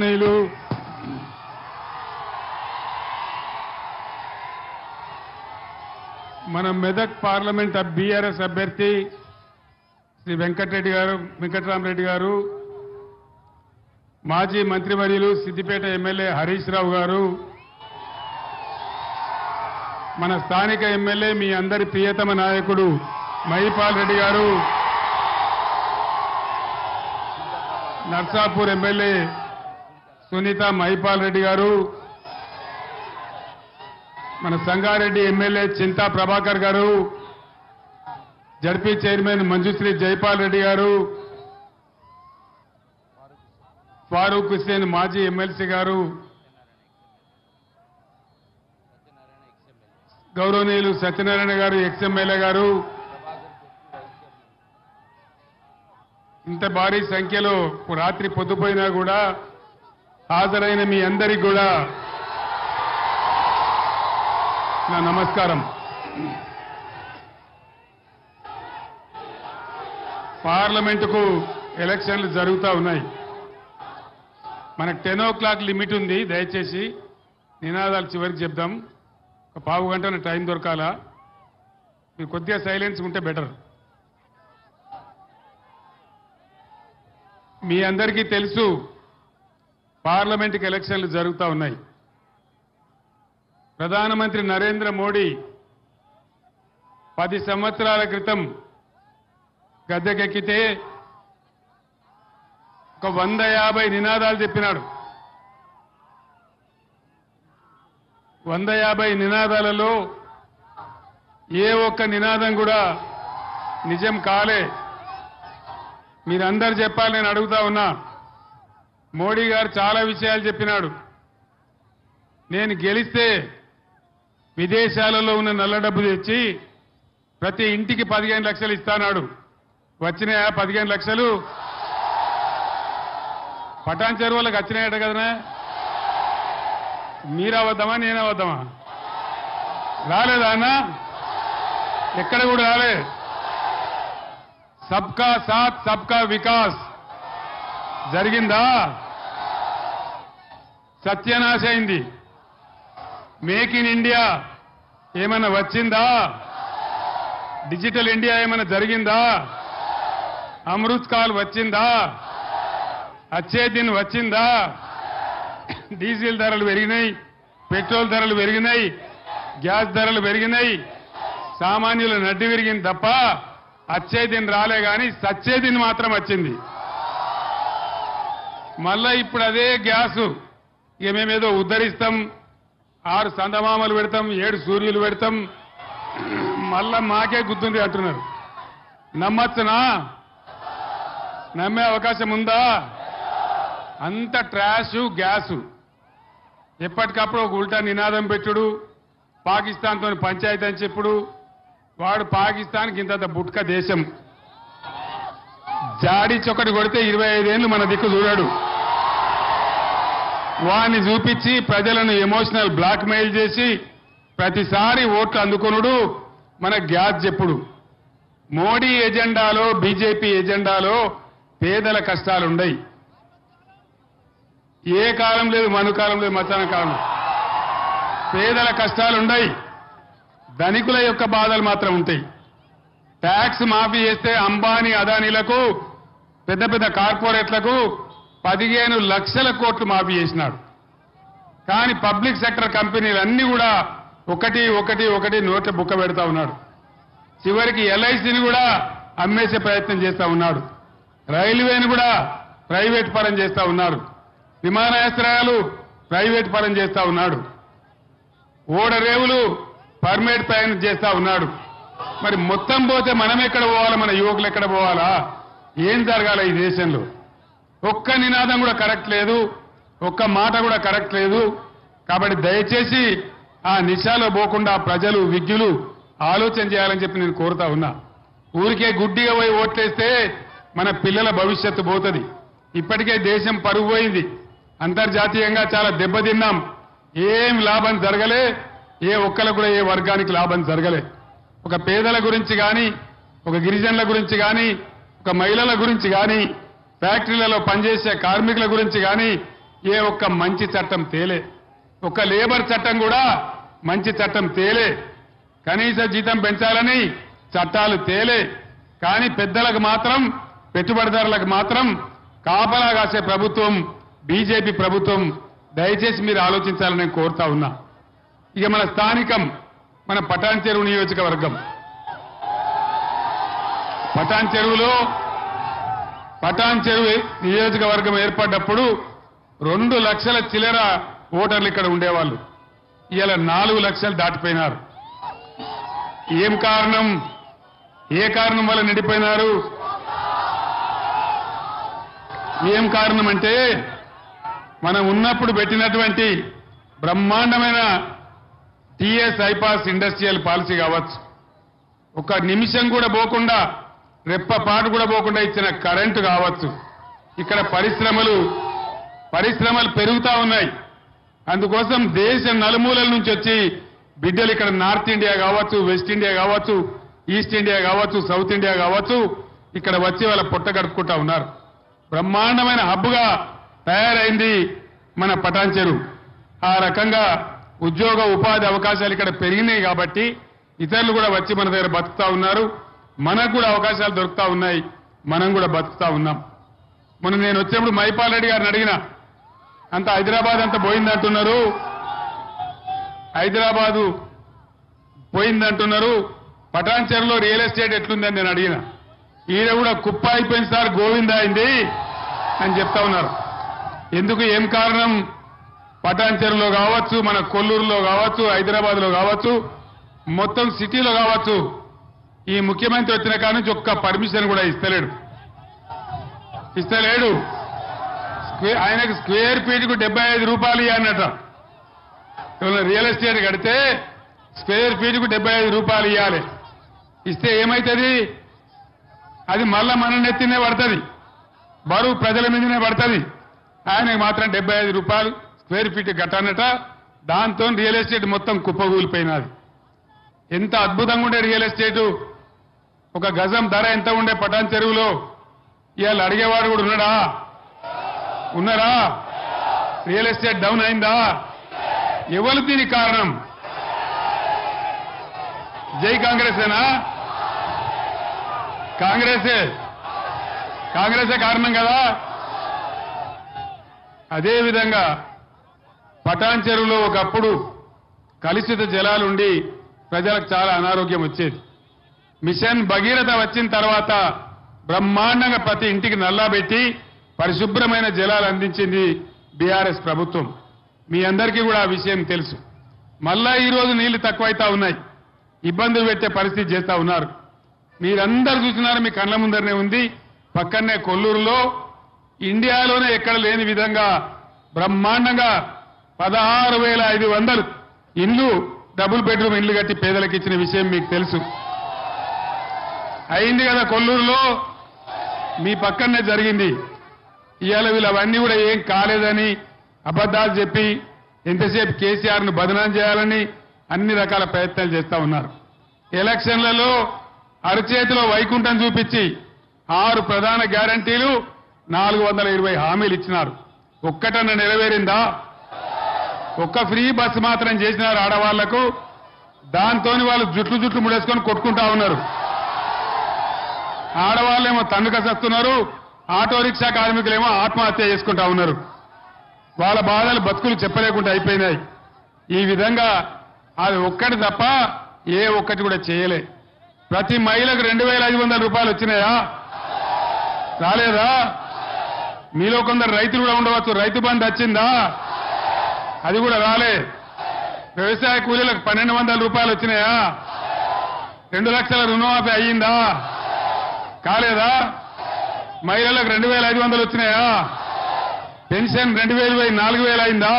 గౌరవనీయులు మన Medak parliament BRS అభ్యర్థి శ్రీ వెంకటరామరెడ్డి గారు, మాజీ మంత్రివర్యులు సిద్దిపేట ఎమ్మెల్యే హరీష్ రావు గారు, మన స్థానిక ఎమ్మెల్యే మీ అందరి ప్రియతమ నాయకుడు మహిపాల్ రెడ్డి గారు, నర్సాపూర్ ఎమ్మెల్యే సునీత మహిపాల్ రెడ్డి గారు, మన సంగారెడ్డి ఎమ్మెల్యే చింతా ప్రభాకర్ గారు, జడ్పీ చైర్మన్ మంజుశ్రీ జైపాల్ రెడ్డి గారు, ఫారూక్ హుస్సేన్ మాజీ ఎమ్మెల్సీ గారు, గౌరవనీయులు సత్యనారాయణ గారు ఎక్స్ఎమ్మెల్యే గారు, ఇంత భారీ సంఖ్యలో రాత్రి పొద్దుపోయినా కూడా హాజరైన మీ అందరికీ కూడా నా నమస్కారం. పార్లమెంటుకు ఎలక్షన్లు జరుగుతూ ఉన్నాయి. మనకు 10 o'clock లిమిట్ ఉంది. దయచేసి నినాదాలు చివరికి చెప్దాం. ఒక పావు గంట టైం దొరకాలా? మీరు కొద్దిగా సైలెన్స్ ఉంటే బెటర్. మీ అందరికీ తెలుసు పార్లమెంటుకి ఎలక్షన్లు జరుగుతూ ఉన్నాయి. ప్రధానమంత్రి నరేంద్ర మోడీ 10 సంవత్సరాల క్రితం గద్దెకెక్కితే ఒక 150 నినాదాలు చెప్పినాడు. 150 నినాదాలలో ఏ ఒక్క నినాదం కూడా నిజం కాలే. మీరందరూ చెప్పాలి, నేను అడుగుతా ఉన్నా. మోడీ గారు చాలా విషయాలు చెప్పినాడు. నేను గెలిస్తే విదేశాలలో ఉన్న నల్ల డబ్బు తెచ్చి ప్రతి ఇంటికి 15 లక్షలు ఇస్తానాడు. వచ్చినాయా 15 లక్షలు? పటాన్ చెరువులకు వచ్చినాయట కదనా? మీరవద్దామా నేనవద్దామా? రాలేదా అన్న? ఎక్కడ కూడా రాలే. సబ్కా సాత్ సబ్కా వికాస్ జరిగిందా? సత్యనాశ అయింది. మేక్ ఇన్ ఇండియా ఏమైనా వచ్చిందా? డిజిటల్ ఇండియా ఏమైనా జరిగిందా? అమృత్ కాల్ వచ్చిందా? అచ్చే దిన్ వచ్చిందా? డీజిల్ ధరలు పెరిగినాయి, పెట్రోల్ ధరలు పెరిగినాయి, గ్యాస్ ధరలు పెరిగినాయి. సామాన్యుల నడ్డి విరిగింది తప్ప అచ్చే దిన్ రాలే గాని సచ్చే దిన్ మాత్రం వచ్చింది. మళ్ళా ఇప్పుడు అదే గ్యాసు ఇక మేమేదో ఉద్ధరిస్తాం, 6 సందమామలు పెడతాం, 7 సూర్యులు పెడతాం, మళ్ళా మాకే గుర్తుంది అంటున్నారు. నమ్మచ్చునా? నమ్మే అవకాశం ఉందా? అంత ట్రాషు గ్యాసు. ఎప్పటికప్పుడు ఒక ఉల్టా నినాదం పెట్టుడు, పాకిస్తాన్తో పంచాయతీ అని చెప్పుడు. వాడు పాకిస్తాన్కి ఇంత బుట్క దేశం. జాడి చొక్కటి కొడితే 25 ఏళ్ళు మన దిక్కు చూడాడు. వాడిని చూపించి ప్రజలను ఎమోషనల్ బ్లాక్ మెయిల్ చేసి ప్రతిసారి ఓట్లు అందుకొనుడు, మన గ్యాస్ చెప్పుడు. మోడీ ఎజెండాలో, బీజేపీ ఎజెండాలో పేదల కష్టాలుండయి. ఏ కాలం లేదు, మనుకాలం లేదు, మధ్యాహ్న కాలం. పేదల కష్టాలుండయి. ధనికుల యొక్క బాధలు మాత్రం ఉంటాయి. ట్యాక్స్ మాఫీ చేస్తే అంబానీ అదానీలకు, పెద్ద పెద్ద కార్పొరేట్లకు 15 లక్షల కోట్లు మాఫీ చేసినాడు. కానీ పబ్లిక్ సెక్టర్ కంపెనీలన్నీ కూడా ఒకటి నోట్ల బుక్క పెడతా ఉన్నాడు. చివరికి ఎల్ఐసిని కూడా అమ్మేసే ప్రయత్నం చేస్తా ఉన్నాడు. రైల్వేని కూడా ప్రైవేట్ పరం చేస్తా ఉన్నాడు. విమానాశ్రయాలు ప్రైవేట్ పరం చేస్తా ఉన్నాడు. ఓడరేవులు పర్మిట్ ప్రయాణం చేస్తా ఉన్నాడు. మరి మొత్తం పోతే మనం ఎక్కడ పోవాలా? మన యువకులు ఎక్కడ పోవాలా? ఏం జరగాల ఈ దేశంలో? ఒక్క నినాదం కూడా కరెక్ట్ లేదు, ఒక్క మాట కూడా కరెక్ట్ లేదు. కాబట్టి దయచేసి ఆ నిశాలో పోకుండా ప్రజలు విజ్ఞులు ఆలోచన చేయాలని చెప్పి నేను కోరుతా ఉన్నా. ఊరికే గుడ్డిగా పోయి ఓట్లేస్తే మన పిల్లల భవిష్యత్తు పోతుంది. ఇప్పటికే దేశం పరుగు పోయింది. అంతర్జాతీయంగా చాలా దెబ్బతిన్నాం. ఏం లాభం జరగలే. ఏ ఒక్కలకు కూడా ఏ వర్గానికి లాభం జరగలే. ఒక పేదల గురించి కానీ, ఒక గిరిజనుల గురించి కానీ, ఒక మహిళల గురించి కానీ, ఫ్యాక్టరీలలో పనిచేసే కార్మికుల గురించి కానీ ఏ ఒక్క మంచి చట్టం తేలే, ఒక్క లేబర్ చట్టం కూడా మంచి చట్టం తేలే, కనీస జీతం పెంచాలని చట్టాలు తేలే. కానీ పెద్దలకు మాత్రం, పెట్టుబడిదారులకు మాత్రం కాపలా కాసే ప్రభుత్వం బీజేపీ ప్రభుత్వం. దయచేసి మీరు ఆలోచించాలని నేను కోరుతా ఉన్నా. ఇక మన స్థానికం, మన పటాన్ చెరువు నియోజకవర్గం. పటాన్ చెరువు నియోజకవర్గం ఏర్పడ్డప్పుడు 2 లక్షల చిల్లర ఓటర్లు ఇక్కడ ఉండేవాళ్ళు. ఇవాళ 4 లక్షలు దాటిపోయినారు. ఏం కారణం? ఏ కారణం వల్ల నిండిపోయినారు? ఏం కారణం అంటే మనం ఉన్నప్పుడు పెట్టినటువంటి బ్రహ్మాండమైన టీఎస్ ఐపాస్ ఇండస్ట్రియల్ పాలసీ కావచ్చు, ఒక నిమిషం కూడా పోకుండా, రెప్పపాటు కూడా పోకుండా ఇచ్చిన కరెంటు కావచ్చు, ఇక్కడ పరిశ్రమలు పెరుగుతా ఉన్నాయి. అందుకోసం దేశ నలుమూలల నుంచి వచ్చి బిడ్డలు ఇక్కడ నార్త్ ఇండియా కావచ్చు, వెస్ట్ ఇండియా కావచ్చు, ఈస్ట్ ఇండియా కావచ్చు, సౌత్ ఇండియా కావచ్చు, ఇక్కడ వచ్చి వాళ్ళ పొట్ట గడుపుకుంటా ఉన్నారు. బ్రహ్మాండమైన హబ్గా తయారైంది మన పటాన్ చెరువు. ఆ రకంగా ఉద్యోగ ఉపాధి అవకాశాలు ఇక్కడ పెరిగినాయి కాబట్టి ఇతరులు కూడా వచ్చి మన దగ్గర బతుకుతా ఉన్నారు. మనకు కూడా అవకాశాలు దొరుకుతా ఉన్నాయి, మనం కూడా బతుకుతా ఉన్నాం. మొన్న నేను వచ్చినప్పుడు మైపాల్ రెడ్డి గారిని అడిగిన, అంత హైదరాబాద్ అంతా పోయిందంటున్నారు, హైదరాబాదు పోయిందంటున్నారు, పటాన్ చెరువులో రియల్ ఎస్టేట్ ఎట్లుందని నేను అడిగిన. ఈయన కూడా కుప్ప అయిపోయింది సార్, గోవింద అయింది అని చెప్తా ఉన్నారు. ఎందుకు, ఏం కారణం? పటాన్ చెరువులో కావచ్చు, మన కొల్లూరులో కావచ్చు, హైదరాబాద్లో కావచ్చు, మొత్తం సిటీలో కావచ్చు, ఈ ముఖ్యమంత్రి వచ్చిన కాడి నుంచి ఒక్క పర్మిషన్ కూడా ఇస్తలేడు. ఆయనకు స్క్వేర్ ఫీట్కు 75 రూపాయలు ఇవ్వాలన్నట. రియల్ ఎస్టేట్ కడితే స్క్వేర్ ఫీట్కు 75 రూపాయలు ఇవ్వాలి. ఇస్తే ఏమవుతుంది? అది మళ్ళా మన నెత్తినే పడుతుంది, బరువు ప్రజల మీదనే పడుతుంది. ఆయనకు మాత్రం 75 రూపాయలు స్క్వేర్ ఫీట్ కట్టానట. దాంతో రియల్ ఎస్టేట్ మొత్తం కుప్పగూలిపోయినది. ఎంత అద్భుతంగా ఉండే రియల్ ఎస్టేటు. ఒక గజం ధర ఎంత ఉండే పటాన్ చెరువులో? ఇవాళ అడిగేవాడు కూడా ఉన్నారా? రియల్ ఎస్టేట్ డౌన్ అయిందా? ఎవరు దీనికి కారణం? జై కాంగ్రెసేనా? కాంగ్రెసే కారణం కదా. అదేవిధంగా పటాన్ చెరువులో ఒకప్పుడు కలుషిత జలాలుండి ప్రజలకు చాలా అనారోగ్యం వచ్చేది. మిషన్ భగీరథ వచ్చిన తర్వాత బ్రహ్మాండంగా ప్రతి ఇంటికి నల్లా పెట్టి పరిశుభ్రమైన జలాలు అందించింది బీఆర్ఎస్ ప్రభుత్వం. మీ అందరికీ కూడా ఆ విషయం తెలుసు. మళ్ళా ఈరోజు నీళ్లు తక్కువైతా ఉన్నాయి, ఇబ్బందులు పెట్టే పరిస్థితి చేస్తా ఉన్నారు. మీరందరూ చూస్తున్నారు, మీ కళ్ళ ముందరనే ఉంది. పక్కనే కొల్లూరులో ఇండియాలోనే ఎక్కడ లేని విధంగా బ్రహ్మాండంగా 16,500 ఇండ్లు, డబుల్ బెడ్రూమ్ ఇండ్లు కట్టి పేదలకు ఇచ్చిన విషయం మీకు తెలుసు. అయింది కదా కొల్లూరులో, మీ పక్కనే జరిగింది. ఇవాళ వీళ్ళు అవన్నీ కూడా ఏం కాలేదని అబద్ధాలు చెప్పి ఎంతసేపు కేసీఆర్ను బదనాం చేయాలని అన్ని రకాల ప్రయత్నాలు చేస్తా ఉన్నారు. ఎలక్షన్లలో అరచేతిలో వైకుంఠం చూపించి 6 ప్రధాన గ్యారంటీలు, 420 హామీలు ఇచ్చినారు. ఒక్కటన్నా నెరవేరిందా? ఒక్క ఫ్రీ బస్సు మాత్రం చేసినారు ఆడవాళ్లకు. దాంతోని వాళ్ళు జుట్లు ముడేసుకొని కొట్టుకుంటా ఉన్నారు. ఆడవాళ్ళేమో తండ్రికస్తున్నారు, ఆటో రిక్షా కార్మికులేమో ఆత్మహత్య చేసుకుంటా ఉన్నారు. వాళ్ళ బాధలు బతుకులు చెప్పలేకుండా అయిపోయినాయి. ఈ విధంగా అది ఒక్కటి తప్ప ఏ ఒక్కటి కూడా చేయలే. ప్రతి మహిళకు 2,500 రూపాయలు వచ్చినాయా? రాలేదా? మీలో కొందరు రైతులు కూడా ఉండవచ్చు, రైతు బంధు వచ్చిందా? అది కూడా రాలే. వ్యవసాయ కూలీలకు 1,200 రూపాయలు వచ్చినాయా? 2 లక్షల రుణమాఫీ అయ్యిందా? కాలేదా? మహిళలకు 2,500 వచ్చినాయా? పెన్షన్ 2,000 పోయి 4,000 అయిందా?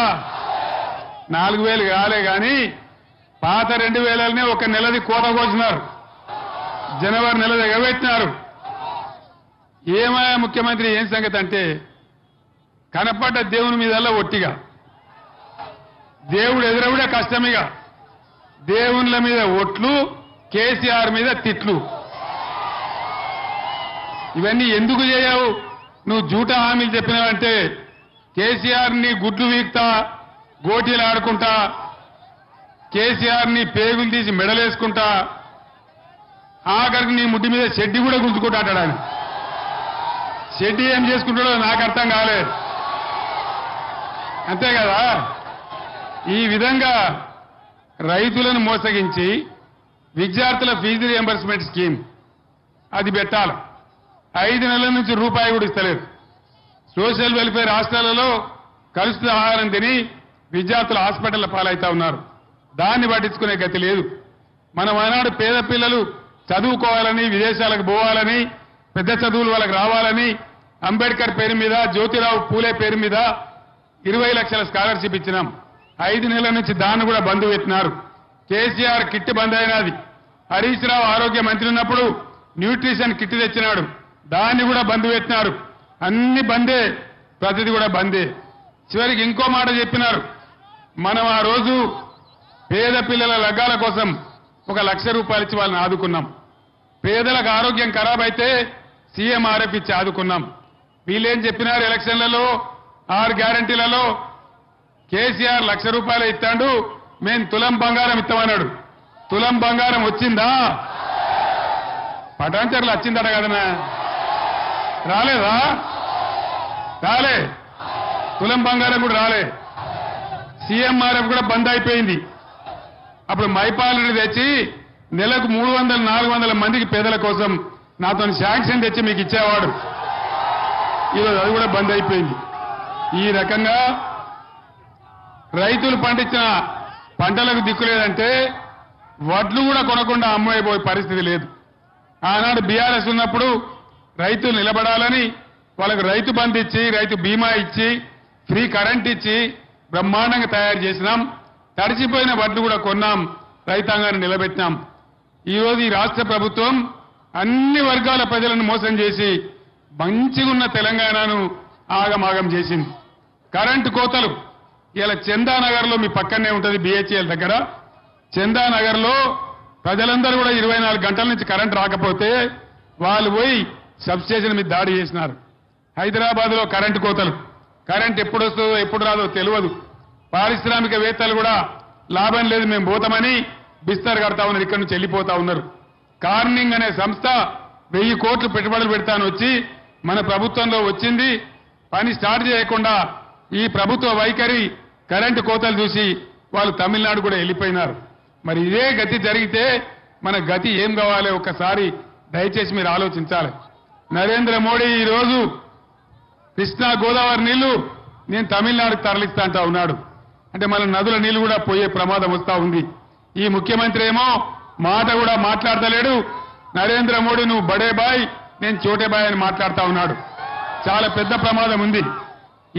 4,000 కాలే కానీ పాత 2,000నే ఒక నెలది కోత కోసినారు, జనవరి నెలది ఎగబెట్టినారు. ఏమయ్యా ముఖ్యమంత్రి, ఏం సంగతి అంటే కనపడ్డ దేవుని మీదల్లా ఒట్టిగా, దేవుడు ఎదురవుడే కష్టమిగా, దేవుళ్ళ మీద ఒట్లు, కేసీఆర్ మీద తిట్లు. ఇవన్నీ ఎందుకు చేయవు? నువ్వు జూటా హామీలు చెప్పినావంటే కేసీఆర్ ని గుడ్లు వీక్తా గోటీలు ఆడుకుంటా కేసీఆర్ ని పేగులు తీసి మెడలేసుకుంటా ఆఖరికి నీ ముడ్డి మీద షెడ్డి కూడా గుంజుకుంటాడు ఆయన. షెడ్డి ఏం చేసుకుంటాడో నాకు అర్థం కాలేదు. అంతే కదా, ఈ విధంగా రైతులను మోసగించి విద్యార్థుల ఫీజు రియంబర్స్మెంట్ స్కీమ్ అది పెట్టాలి. 5 నెలల నుంచి రూపాయి కూడా ఇస్తలేదు. సోషల్ వెల్ఫేర్ హాస్టళ్లలో కలుషిత ఆహారం తిని విద్యార్థులు హాస్పిటల్ పాలవుతా ఉన్నారు. దాన్ని పట్టించుకునే గతి లేదు. మనం ఆనాడు పేద పిల్లలు చదువుకోవాలని, విదేశాలకు పోవాలని, పెద్ద చదువులు వాళ్ళకి రావాలని అంబేద్కర్ పేరు మీద, జ్యోతిరావు పూలే పేరు మీద 20 లక్షల స్కాలర్షిప్ ఇచ్చినాం. 5 నెలల నుంచి దాన్ని కూడా బంద్ పెట్టినారు. కేసీఆర్ కిట్ బంద్ అయినది. హరీష్ రావు ఆరోగ్య మంత్రి ఉన్నప్పుడు న్యూట్రిషన్ కిట్ తెచ్చినాడు, దాన్ని కూడా బంద్ పెట్టినారు. అన్ని బందే, ప్రతిది కూడా బందే. చివరికి ఇంకో మాట చెప్పినారు, మనం ఆ రోజు పేద పిల్లల లగ్గాల కోసం 1 లక్ష రూపాయలు ఇచ్చి వాళ్ళని ఆదుకున్నాం. పేదలకు ఆరోగ్యం ఖరాబ్ అయితే సీఎంఆర్ఎఫ్ ఇచ్చి ఆదుకున్నాం. వీళ్ళేం చెప్పినారు ఎలక్షన్లలో, 6 గ్యారంటీలలో కేసీఆర్ 1 లక్ష రూపాయలు ఇస్తాడు, మేము తులం బంగారం ఇస్తామన్నాడు. తులం బంగారం వచ్చిందా? పటాన్చర్లు వచ్చిందట కదనా, రాలేదా? రాలే. తులం బంగారం కూడా రాలే. సీఎంఆర్ఎఫ్ కూడా బంద్ అయిపోయింది. అప్పుడు మైపాలని తెచ్చి నెలకు 300-400 మందికి పేదల కోసం నాతో శాంక్షన్ తెచ్చి మీకు ఇచ్చేవాడు. ఈరోజు అది కూడా బంద్ అయిపోయింది. ఈ రకంగా రైతులు పండించిన పంటలకు దిక్కులేదంటే వడ్లు కూడా కొనకుండా అమ్మైపోయే పరిస్థితి లేదు. ఆనాడు బీఆర్ఎస్ ఉన్నప్పుడు రైతులు నిలబడాలని వాళ్ళకు రైతు బంధు ఇచ్చి, రైతు బీమా ఇచ్చి, ఫ్రీ కరెంట్ ఇచ్చి బ్రహ్మాండంగా తయారు చేసినాం. తడిచిపోయిన వడ్లు కూడా కొన్నాం, రైతాంగాన్ని నిలబెట్టినాం. ఈరోజు ఈ రాష్ట్ర ప్రభుత్వం అన్ని వర్గాల ప్రజలను మోసం చేసి మంచిగున్న తెలంగాణను ఆగమాగం చేసింది. కరెంటు కోతలు ఇలా చందానగర్లో, మీ పక్కనే ఉంటుంది బిహెచ్ఎల్ దగ్గర, చందానగర్లో ప్రజలందరూ కూడా 24 గంటల నుంచి కరెంటు రాకపోతే వాళ్ళు పోయి సబ్స్టేషన్ మీద దాడి చేసినారు. హైదరాబాద్ లో కరెంటు కోతలు, కరెంట్ ఎప్పుడు వస్తుందో ఎప్పుడు రాదో తెలియదు. పారిశ్రామికవేత్తలు కూడా లాభం లేదు మేము పోతామని బిస్తర్ కడతా ఉన్నారు, ఇక్కడి నుంచి వెళ్ళిపోతా ఉన్నారు. కార్నింగ్ అనే సంస్థ 1000 కోట్లు పెట్టుబడులు పెడతాను వచ్చి మన ప్రభుత్వంలో వచ్చింది. పని స్టార్ట్ చేయకుండా ఈ ప్రభుత్వ వైఖరి కరెంటు కోతలు చూసి వాళ్ళు తమిళనాడు కూడా వెళ్ళిపోయినారు. మరి ఇదే గతి జరిగితే మన గతి ఏం కావాలి ఒక్కసారి దయచేసి మీరు ఆలోచించాలి. నరేంద్ర మోడీ ఈ రోజు కృష్ణా గోదావరి నీళ్లు నేను తమిళనాడుకు తరలిస్తా అంటా ఉన్నాడు. అంటే మన నదుల నీళ్లు కూడా పోయే ప్రమాదం వస్తా ఉంది. ఈ ముఖ్యమంత్రి ఏమో మాట కూడా మాట్లాడతలేడు. నరేంద్ర మోడీ నువ్వు బడే బాయ్, నేను చోటే బాయ్ అని మాట్లాడుతా ఉన్నాడు. చాలా పెద్ద ప్రమాదం ఉంది.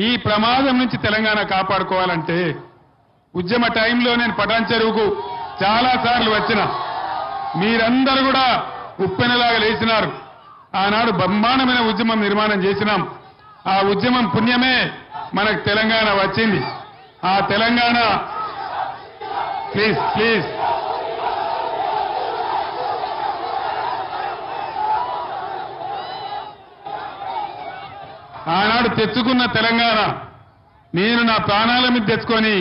ఈ ప్రమాదం నుంచి తెలంగాణ కాపాడుకోవాలంటే ఉద్యమ టైంలో నేను పటాన్ చెరువుకు చాలా సార్లు వచ్చిన, మీరందరూ కూడా ఉప్పెనలాగా లేచినారు. ఆనాడు బ్రహ్మాండమైన ఉద్యమం నిర్మాణం చేసినాం. ఆ ఉద్యమం పుణ్యమే మనకు తెలంగాణ వచ్చింది. ఆ తెలంగాణ ప్లీజ్ ఆనాడు తెచ్చుకున్న తెలంగాణ నేను నా ప్రాణాల మీద తెచ్చుకొని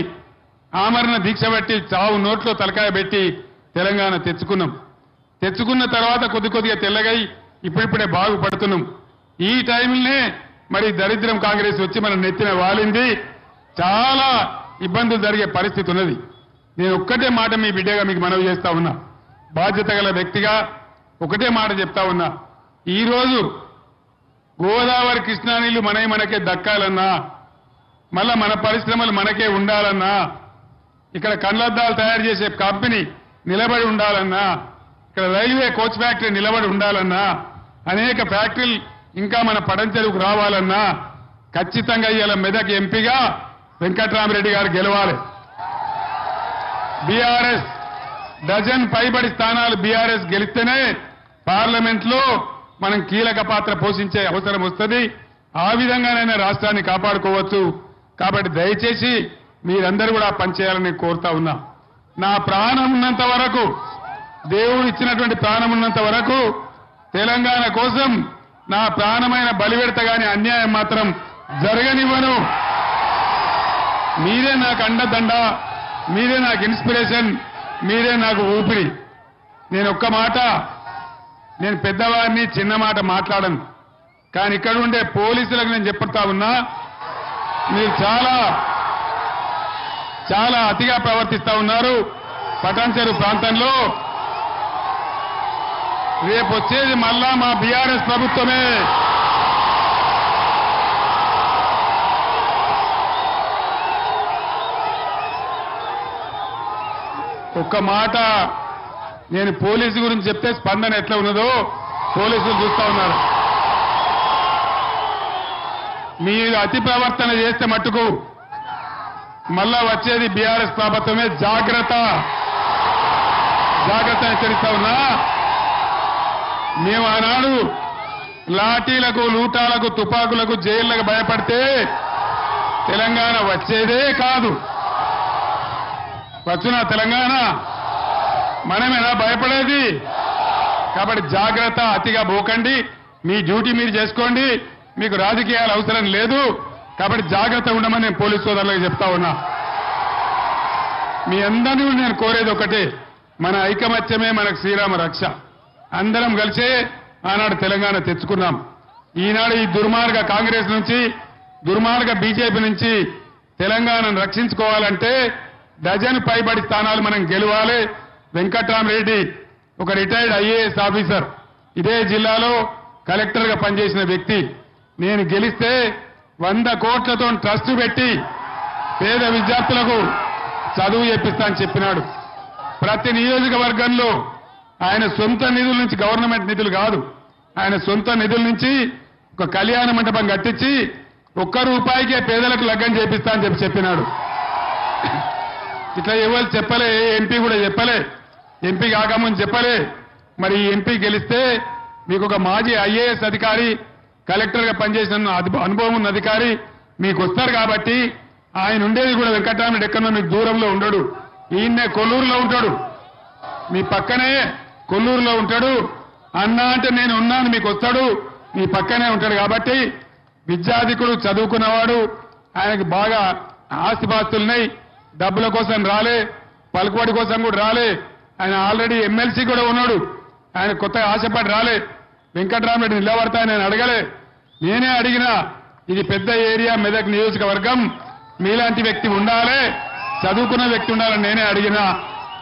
ఆమరణ దీక్ష పెట్టి చావు నోట్లో తలకాయ పెట్టి తెలంగాణ తెచ్చుకున్నాం. తెచ్చుకున్న తర్వాత కొద్దిగా తెల్లగై ఇప్పుడిప్పుడే బాగుపడుతున్నాం. ఈ టైంలోనే మరి దరిద్రం కాంగ్రెస్ వచ్చి మన నెత్తిన వాలింది. చాలా ఇబ్బందులు జరిగే పరిస్థితి ఉన్నది. నేను ఒక్కటే మాట మీ బిడ్డగా మీకు మనవి చేస్తా ఉన్నా, బాధ్యత గల వ్యక్తిగా ఒకటే మాట చెప్తా ఉన్నా. ఈరోజు గోదావరి కృష్ణా నీళ్లు మనకే దక్కాలన్నా, మళ్ళా మన పరిశ్రమలు మనకే ఉండాలన్నా, ఇక్కడ కండ్లద్దాలు తయారు చేసే కంపెనీ నిలబడి ఉండాలన్నా, ఇక్కడ రైల్వే కోచ్ ఫ్యాక్టరీ నిలబడి ఉండాలన్నా, అనేక ఫ్యాక్టరీలు ఇంకా మన పడంచెరుకు రావాలన్నా ఖచ్చితంగా ఇవాళ మెదక్ ఎంపీగా వెంకట్రామరెడ్డి గారు గెలవాలి. బీఆర్ఎస్ డజన్ పైబడి స్థానాలు బీఆర్ఎస్ గెలిస్తేనే పార్లమెంట్ లో మనం కీలక పాత్ర పోషించే అవసరం వస్తుంది. ఆ విధంగానైనా రాష్ట్రాన్ని కాపాడుకోవచ్చు. కాబట్టి దయచేసి మీరందరూ కూడా పనిచేయాలని కోరుతా ఉన్నా. నా ప్రాణం ఉన్నంత వరకు, దేవుడు ఇచ్చినటువంటి ప్రాణం ఉన్నంత వరకు తెలంగాణ కోసం నా ప్రాణమైన బలిపెడత గాని అన్యాయం మాత్రం జరగనివ్వను. మీరే నాకు అండదండ, మీరే నాకు ఇన్స్పిరేషన్, మీరే నాకు ఊపిరి. నేను ఒక్క మాట, నేను పెద్దవారిని చిన్న మాట మాట్లాడను, కానీ ఇక్కడ ఉండే పోలీసులకు నేను చెప్తా ఉన్నా, మీరు చాలా చాలా అతిగా ప్రవర్తిస్తా ఉన్నారు. పటాన్చెరు ప్రాంతంలో రేపు వచ్చేది మళ్ళా మా బీఆర్ఎస్ ప్రభుత్వమే. ఒక్క మాట, నేను పోలీసు గురించి చెప్తే స్పందన ఎట్లా ఉన్నదో పోలీసులు చూస్తా ఉన్నారు. మీరు అతి ప్రవర్తన చేస్తే మట్టుకు మళ్ళా వచ్చేది బీఆర్ఎస్ ప్రభుత్వమే. జాగ్రత్త, జాగ్రత్త హెచ్చరిస్తా ఉన్నా. మేము ఆనాడు లాఠీలకు, లూటాలకు, తుపాకులకు, జైళ్లకు భయపడితే తెలంగాణ వచ్చేదే కాదు. వచ్చునా తెలంగాణ? మనమేనా భయపడేది? కాబట్టి జాగ్రత్త, అతిగా పోకండి. మీ డ్యూటీ మీరు చేసుకోండి, మీకు రాజకీయాలు అవసరం లేదు. కాబట్టి జాగ్రత్త ఉండమని నేను పోలీసు సోదరులకు చెప్తా ఉన్నా. మీ అందరినీ నేను కోరేది ఒకటే, మన ఐకమత్యమే మనకు శ్రీరామ రక్ష. అందరం కలిసే ఆనాడు తెలంగాణ తెచ్చుకున్నాం. ఈనాడు ఈ దుర్మార్గ కాంగ్రెస్ నుంచి, దుర్మార్గ బీజేపీ నుంచి తెలంగాణను రక్షించుకోవాలంటే డజన్ పైబడి స్థానాలు మనం గెలవాలి. వెంకట్రామరెడ్డి ఒక రిటైర్డ్ ఐఏఎస్ ఆఫీసర్, ఇదే జిల్లాలో కలెక్టర్గా పనిచేసిన వ్యక్తి. నేను గెలిస్తే 100 కోట్లతో ట్రస్ట్ పెట్టి పేద విద్యార్థులకు చదువు చెప్పిస్తా అని చెప్పినాడు. ప్రతి నియోజకవర్గంలో ఆయన సొంత నిధుల నుంచి, గవర్నమెంట్ నిధులు కాదు, ఆయన సొంత నిధుల నుంచి ఒక కళ్యాణ మండపం కట్టించి ₹1 పేదలకు లగ్గం చేపిస్తా అని చెప్పినాడు. ఇట్లా ఎవరు చెప్పలే, ఎంపీ కూడా చెప్పలే, ఎంపీ కాకముందు చెప్పలే. మరి ఈ ఎంపీ గెలిస్తే మీకు ఒక మాజీ ఐఏఎస్ అధికారి, కలెక్టర్గా పనిచేసిన అనుభవం ఉన్న అధికారి మీకు వస్తారు. కాబట్టి ఆయన ఉండేది కూడా వెంకటరామరెడ్డి ఎక్కడో మీకు దూరంలో ఉండడు, ఈయన్నే కొల్లూరులో ఉంటాడు, మీ పక్కనే కొల్లూరులో ఉంటాడు. అన్నా అంటే నేను ఉన్నాను మీకు వస్తాడు, మీ పక్కనే ఉంటాడు. కాబట్టి విద్యాధికుడు, చదువుకున్నవాడు, ఆయనకి బాగా ఆస్తిపాస్తులున్నాయి. డబ్బుల కోసం రాలే, పలుకుబడి కోసం కూడా రాలే. ఆయన ఆల్రెడీ ఎమ్మెల్సీ కూడా ఉన్నాడు. ఆయన కొత్తగా ఆశపడి రాలే. వెంకటరామరెడ్డి నిలబడతా నేను అడగలే, నేనే అడిగినా. ఇది పెద్ద ఏరియా, మెదక్ నియోజకవర్గం, మీలాంటి వ్యక్తి ఉండాలి, చదువుకున్న వ్యక్తి ఉండాలని నేనే అడిగినా,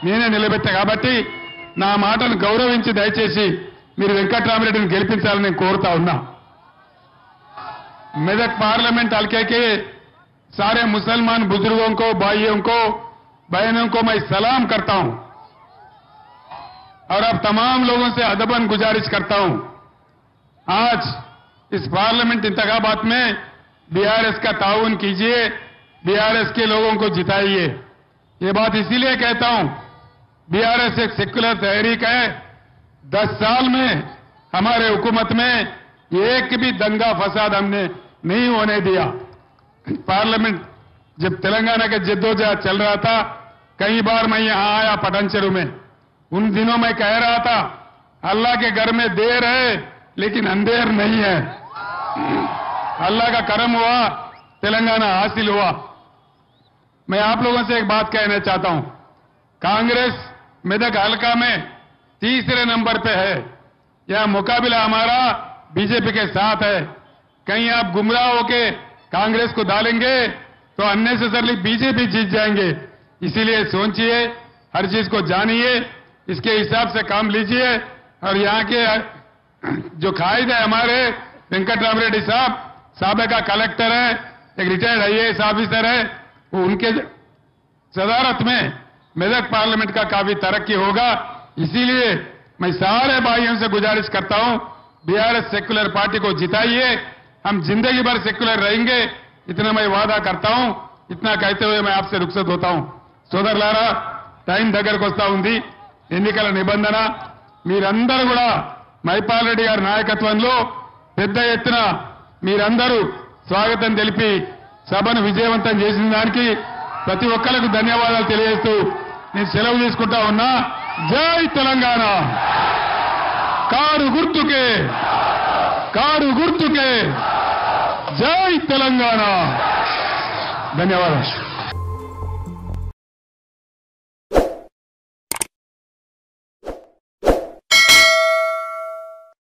నేనే నిలబెట్టా. కాబట్టి నా మాటను గౌరవించి దయచేసి మీరు వెంకటరామరెడ్డిని గెలిపించాలని నేను కోరుతా ఉన్నా. मेदक पार्लियामेंट हल्के के सारे मुसलमान बुजुर्गों को, भाइयों को, बहनों को मैं सलाम करता हूं और अब तमाम लोगों से अदबन गुजारिश करता हूं, आज इस पार्लियामेंट इंतखाबात में बीआरएस का ताउन कीजिए, बीआरएस के लोगों को जिताइए। ये बात इसीलिए कहता हूं, बीआरएस एक सेक्युलर तहरीक है। 10 साल में हमारे हुकूमत में एक भी दंगा फसाद हमने नहीं होने दिया। पार्लियामेंट जब तेलंगाना के जद्दोजहद चल रहा था, कई बार मैं यहां आया पटानचेरू में, उन दिनों में कह रहा था अल्लाह के घर में देर है लेकिन अंधेर नहीं है। अल्लाह का करम हुआ, तेलंगाना हासिल हुआ। मैं आप लोगों से एक बात कहना चाहता हूं, कांग्रेस मेदक हल्का में तीसरे नंबर पे है। यह मुकाबला हमारा बीजेपी के साथ है। कहीं आप गुमराह होके कांग्रेस को डालेंगे तो अननेसेसरली बीजेपी जीत जाएंगे। इसीलिए सोचिए, हर चीज को जानिए, इसके हिसाब से काम लीजिए। और यहाँ के जो कायद है हमारे वेंकटरामरेड्डी साहब, साबिका कलेक्टर है, एक रिटायर्ड आईएएस ऑफिसर है, वो उनके सदारत में मेदक पार्लियामेंट का काफी तरक्की होगा। इसीलिए मैं सारे भाइयों से गुजारिश करता हूं, बीआरएस सेक्युलर पार्टी को जिताइए। हम जिंदगी भर सेक्युलर रहेंगे, इतना मैं वादा करता हूं। इतना कहते हुए मैं आपसे रुखसत होता हूं। సోదరులారా, టైం దగ్గరకు వస్తా ఉంది, ఎన్నికల నిబంధన మీరందరూ కూడా మైపాల్ రెడ్డి గారి నాయకత్వంలో పెద్ద ఎత్తున మీరందరూ స్వాగతం తెలిపి సభను విజయవంతం చేసిన దానికి ప్రతి ఒక్కరికి ధన్యవాదాలు తెలియజేస్తూ నేను సెలవు తీసుకుంటా ఉన్నా। జై తెలంగాణ, కారు గుర్తుకే జై తెలంగాణ। ధన్యవాదాలు।